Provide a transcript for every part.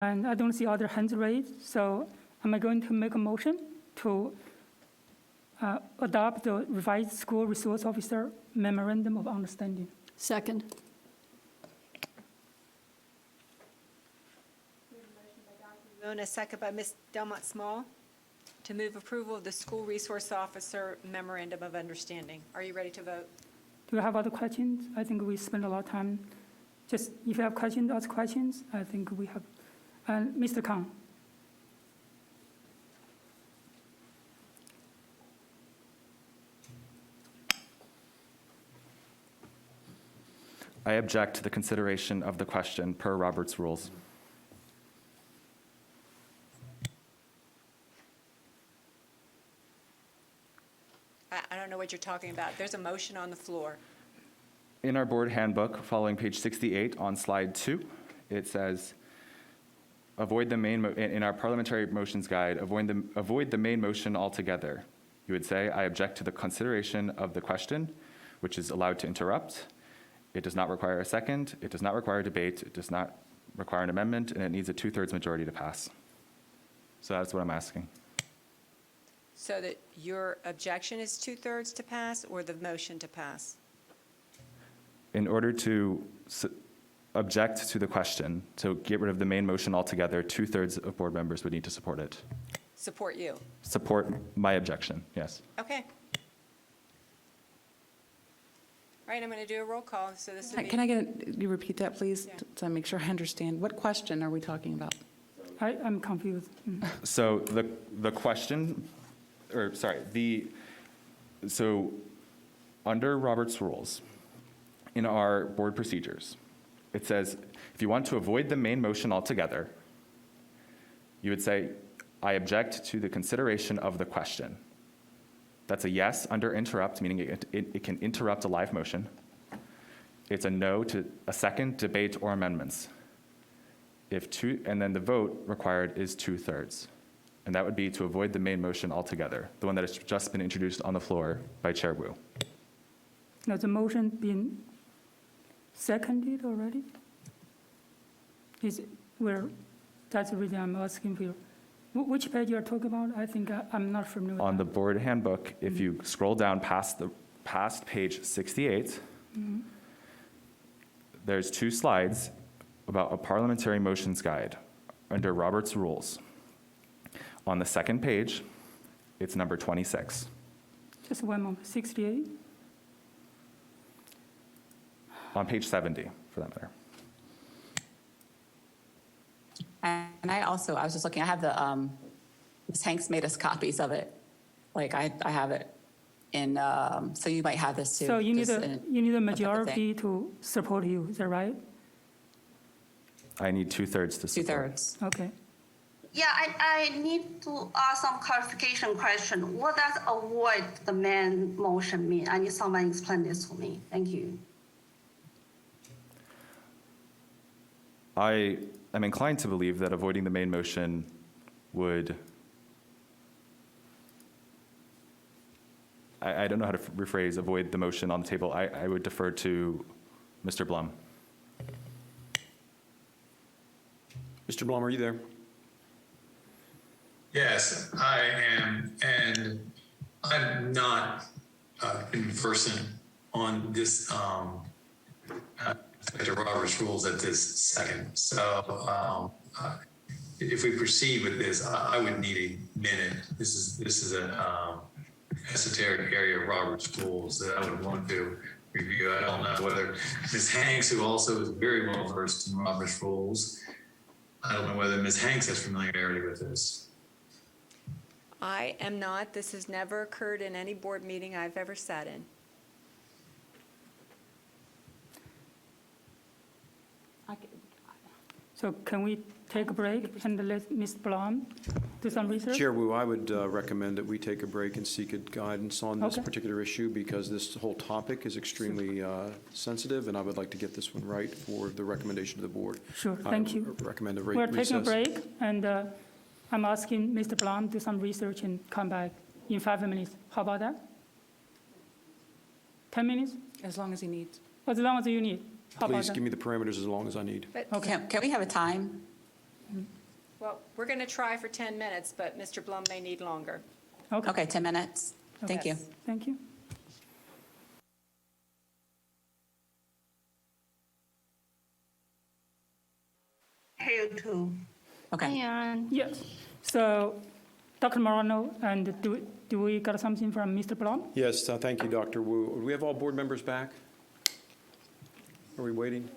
And I don't see other hands raised, so am I going to make a motion to adopt the revised school resource officer memorandum of understanding? Second. Luna, second by Ms. Delmont Small, to move approval of the school resource officer memorandum of understanding. Are you ready to vote? Do you have other questions? I think we spent a lot of time. Just if you have questions, ask questions. I think we have. And Mr. Kang. I object to the consideration of the question per Robert's rules. I don't know what you're talking about. There's a motion on the floor. In our board handbook, following page 68 on slide 2, it says, avoid the main, in our parliamentary motions guide, avoid the main motion altogether. You would say, I object to the consideration of the question, which is allowed to interrupt. It does not require a second. It does not require debate. It does not require an amendment, and it needs a 2/3 majority to pass. So that's what I'm asking. So that your objection is 2/3 to pass or the motion to pass? In order to object to the question, to get rid of the main motion altogether, 2/3 of board members would need to support it. Support you? Support my objection, yes. Okay. All right, I'm going to do a roll call, so this would be... Can I you repeat that, please, Yeah. to make sure I understand? What question are we talking about? I'm confused. So the question, or sorry, so under Robert's rules, in our board procedures, it says, if you want to avoid the main motion altogether, you would say, I object to the consideration of the question. That's a yes under interrupt, meaning it can interrupt a live motion. It's a no to a second, debate, or amendments. And then the vote required is 2/3. And that would be to avoid the main motion altogether, the one that has just been introduced on the floor by Chair Wu. Now, the motion been seconded already? That's the reason I'm asking for you. Which page you're talking about? I think I'm not familiar with On the that. board handbook, if you scroll down past page 68, there's 2 slides about a parliamentary motions guide under Robert's rules. On the second page, it's number 26. Just one moment, 68? On page 70, for that matter. And I was just looking, I have the, Ms. Hanks made us copies of it. Like, I have it in, so you might have this too. So you need just a thing. majority to support you, is that right? I need 2/3 to support. 2/3. Okay. Yeah, I need to ask some clarification question. What does avoid the main motion mean? I need someone to explain this to me. Thank you. I am inclined to believe that avoiding the main motion would, I don't know how to rephrase avoid the motion on the table. I would defer to Mr. Blum. Mr. Blum, are you there? Yes, I am, and I'm not conversant on this aspect of Robert's rules at this second. So if we proceed with this, I would need a minute. This is an esoteric area of Robert's rules that I would want to review. I don't know whether Ms. Hanks, who also is very well versed in Robert's rules, I don't know whether Ms. Hanks has familiarity with this. I am not. This has never occurred in any board meeting I've ever sat in. So can we take a break and let Ms. Blum do some research? Chair Wu, I would recommend that we take a break and seek guidance on this Okay. particular issue because this whole topic is extremely sensitive, and I would like to get this one right for the recommendation of the board. Sure, thank you. I recommend a We're recess. taking a break, and I'm asking Mr. Blum to do some research and come back in 5 minutes. How about that? 10 minutes? As long as he needs. As long as you need. How about Please that? give me the parameters as long as I need. But Okay. Can we have a time? Well, we're going to try for 10 minutes, but Mr. Blum may need longer. Okay, 10 minutes. Thank you. Yes. Thank you. Hear you too. Okay. Yes. So, Dr. Morano, and do we got something from Mr. Blum? Yes, thank you, Dr. Wu. Do we have all board members back? Are we waiting?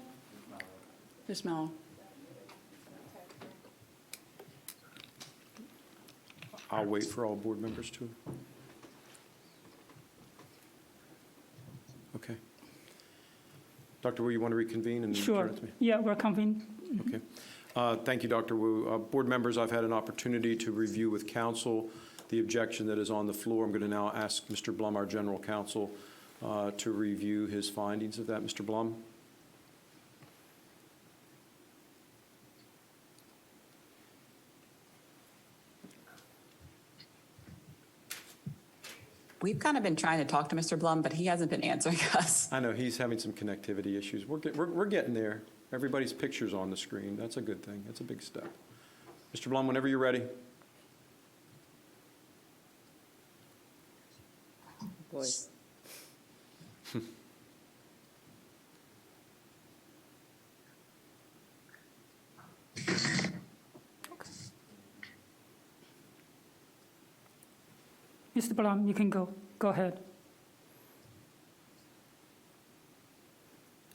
There's Mel. I'll wait for all board members to. Okay. Dr. Wu, you want to reconvene and Sure. turn it to me? Yeah, we're convened. Okay. Thank you, Dr. Wu. Board members, I've had an opportunity to review with counsel the objection that is on the floor. I'm going to now ask Mr. Blum, our general counsel, to review his findings of that. Mr. Blum? We've kind of been trying to talk to Mr. Blum, but he hasn't been answering us. I know he's having some connectivity issues. We're getting there. Everybody's picture's on the screen. That's a good thing. That's a big step. Mr. Blum, whenever you're ready. Boy. Mr. Blum, you can go. Go ahead.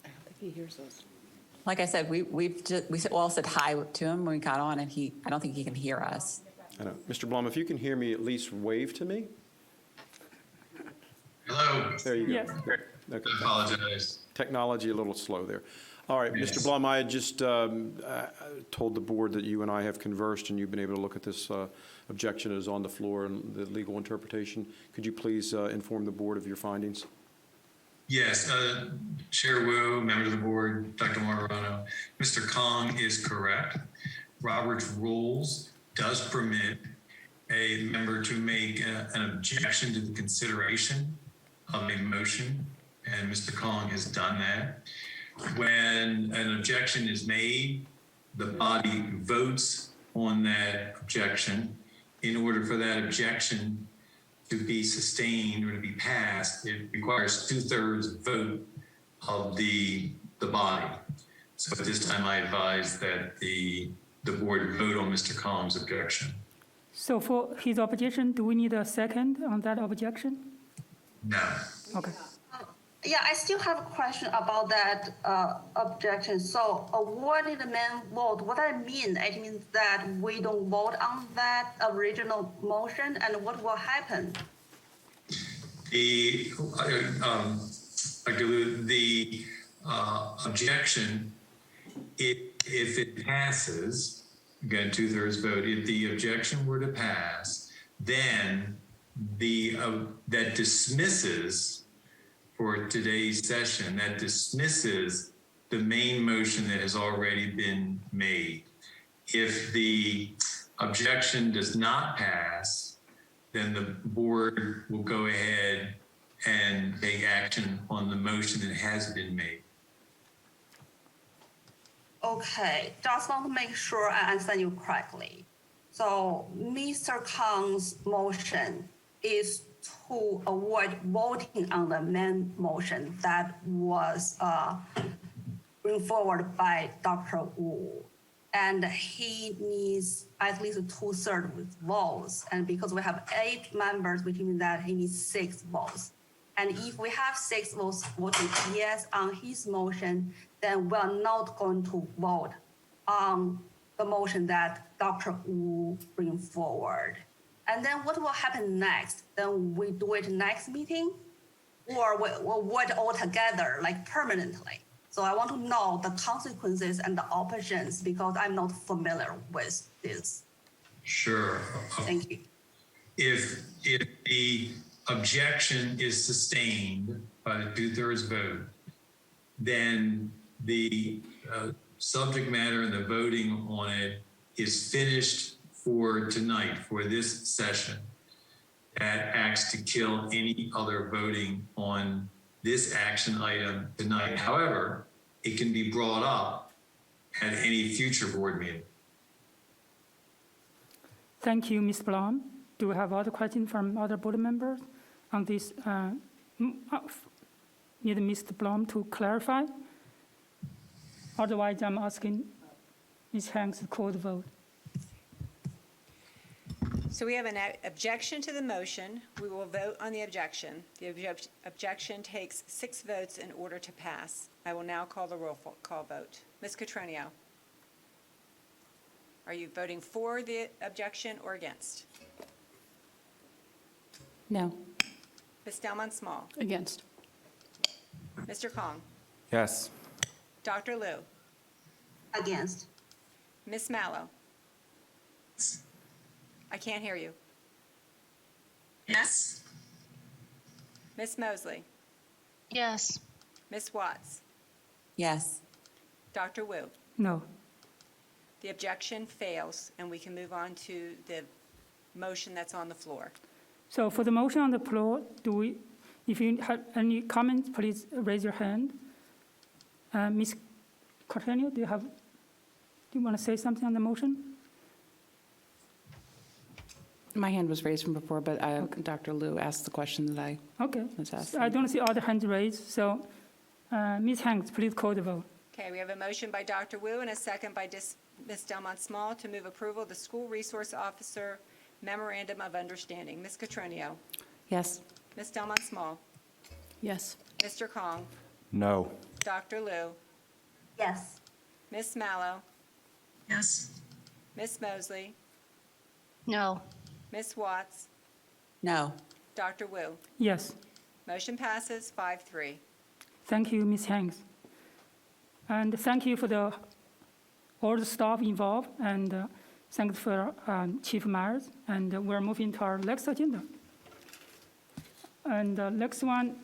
I don't think he hears us. Like I said, we all said hi to him when we got on, and I don't think he can hear us. I know. Mr. Blum, if you can hear me, at least wave to me. Hello. There you go. Yes. Great. Okay. I apologize. Technology a little slow there. All right, Yes. Mr. Blum, I had just told the board that you and I have conversed, and you've been able to look at this objection that is on the floor and the legal interpretation. Could you please inform the board of your findings? Yes, Chair Wu, members of the board, Dr. Marano, Mr. Kong is correct. Robert's rules does permit a member to make an objection to the consideration of a motion, and Mr. Kong has done that. When an objection is made, the body votes on that objection. In order for that objection to be sustained or to be passed, it requires 2/3 vote of the body. So at this time, I advise that the board vote on Mr. Kong's objection. So for his objection, do we need a second on that objection? No. Okay. Yeah, I still have a question about that objection. So awarded the main vote, what I mean, it means that we don't vote on that original motion, and what will happen? The objection, if it passes, again, 2/3 vote, if the objection were to pass, then that dismisses, for today's session, that dismisses the main motion that has already been made. If the objection does not pass, then the board will go ahead and take action on the motion that has been made. Okay, just want to make sure I understand you correctly. So Mr. Kang's motion is to avoid voting on the main motion that was bring forward by Dr. Wu. And he needs at least 2/3 with votes. And because we have 8 members, which means that he needs 6 votes. And if we have 6 votes voting yes on his motion, then we're not going to vote on the motion that Dr. Wu bring forward. And then what will happen next? Then we do it next meeting, or we'll vote all together, like permanently. So I want to know the consequences and the options because I'm not familiar with this. Sure. Thank you. If the objection is sustained by the 2/3 vote, then the subject matter and the voting on it is finished for tonight, for this session. That acts to kill any other voting on this action item tonight. However, it can be brought up at any future board meeting. Thank you, Ms. Blum. Do we have other questions from other board members on this? Need Mr. Blum to clarify? Otherwise, I'm asking Ms. Hanks to call the vote. So we have an objection to the motion. We will vote on the objection. The objection takes 6 votes in order to pass. I will now call the roll call vote. Ms. Cotroneo, are you voting for the objection or against? No. Ms. Delmont Small, Against. Mr. Kong, Yes. Dr. Liu, Against. Ms. Mallow. I can't hear you. Yes. Ms. Mosley, Yes. Ms. Watts, Yes. Dr. Wu. No. The objection fails, and we can move on to the motion that's on the floor. So for the motion on the floor, if you have any comments, please raise your hand. Ms. Cotroneo, do you want to say something on the motion? My hand was raised from before, but Dr. Liu asked the question that I Okay. was asked. I don't see other hands raised, so Ms. Hanks, please call the vote. Okay, we have a motion by Dr. Wu and a second by Ms. Delmont Small to move approval of the School Resource Officer Memorandum of Understanding. Ms. Cotroneo, Yes. Ms. Delmont Small, Yes. Mr. Kong, No. Dr. Liu, Yes. Ms. Mallow, Yes. Ms. Mosley, No. Ms. Watts, No. Dr. Wu. Yes. Motion passes 5-3. Thank you, Ms. Hanks. And thank you for all the staff involved, and thanks for Chief Myers. And we're moving to our next agenda. And the next one